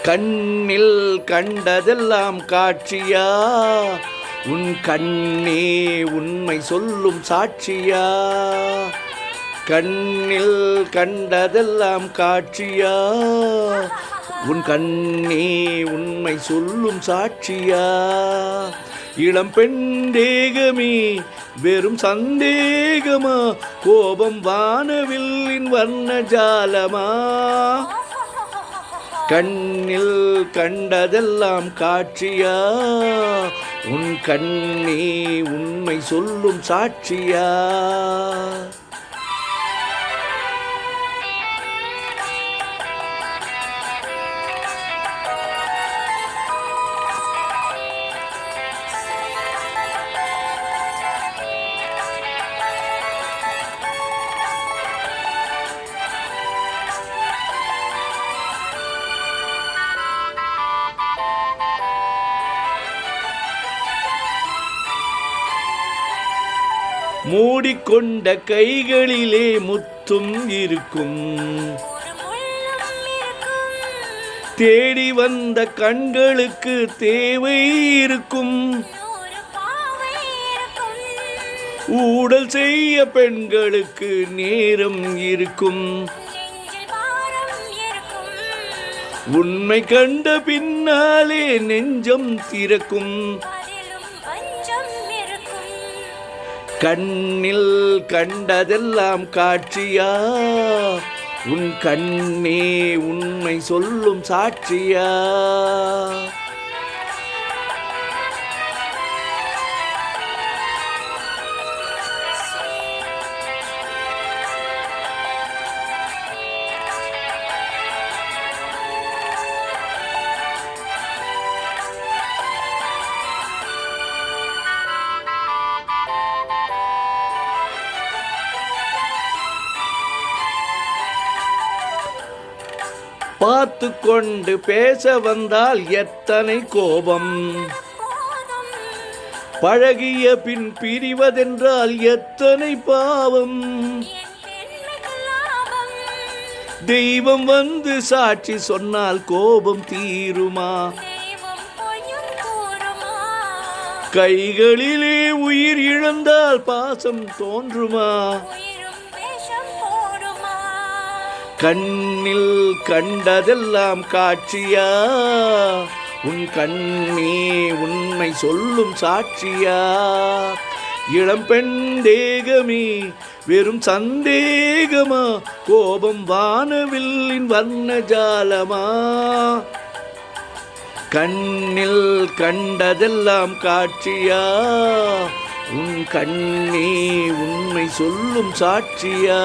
கண்ணில் கண்டதெல்லாம் காட்சியா, உன் கண்ணே உண்மை சொல்லும் சாட்சியா. கண்ணில் கண்டதெல்லாம் காட்சியா, உன் கண்ணே உண்மை சொல்லும் சாட்சியா. இளம் பெண் தேகமே வெறும் சந்தேகமா, கோபம் வானவில்லின் வர்ண ஜாலமா. கண்ணில் கண்டதெல்லாம் காட்சியா, உன் கண்ணே உண்மை சொல்லும் சாட்சியா. மூடிக்கொண்ட கைகளிலே முத்தும் இருக்கும், தேடி வந்த கண்களுக்கு தேவை இருக்கும். ஊடல் செய்ய பெண்களுக்கு நேரம் இருக்கும். உண்மை கண்ட பின்னாலே நெஞ்சம் திறக்கும். கண்ணில் கண்டதெல்லாம் காட்சியா, உன் கண்ணே உண்மை சொல்லும் சாட்சியா. பார்த்து கொண்டு பேச வந்தால் எத்தனை கோபம், பழகிய பின் பிரிவதென்றால் எத்தனை பாவம். தெய்வம் வந்து சாட்சி சொன்னால் கோபம் தீருமா? கைகளிலே உயிர் இழந்தால் பாசம் தோன்றுமா? கண்ணில் கண்டதெல்லாம் காட்சியா, உன் கண்ணே உண்மை சொல்லும் சாட்சியா. இளம் பெண் தேகமே வெறும் சந்தேகமா, கோபம் வானவில்லின் வர்ண ஜாலமா. கண்ணில் கண்டதெல்லாம் காட்சியா, உன் கண்ணே உண்மை சொல்லும் சாட்சியா.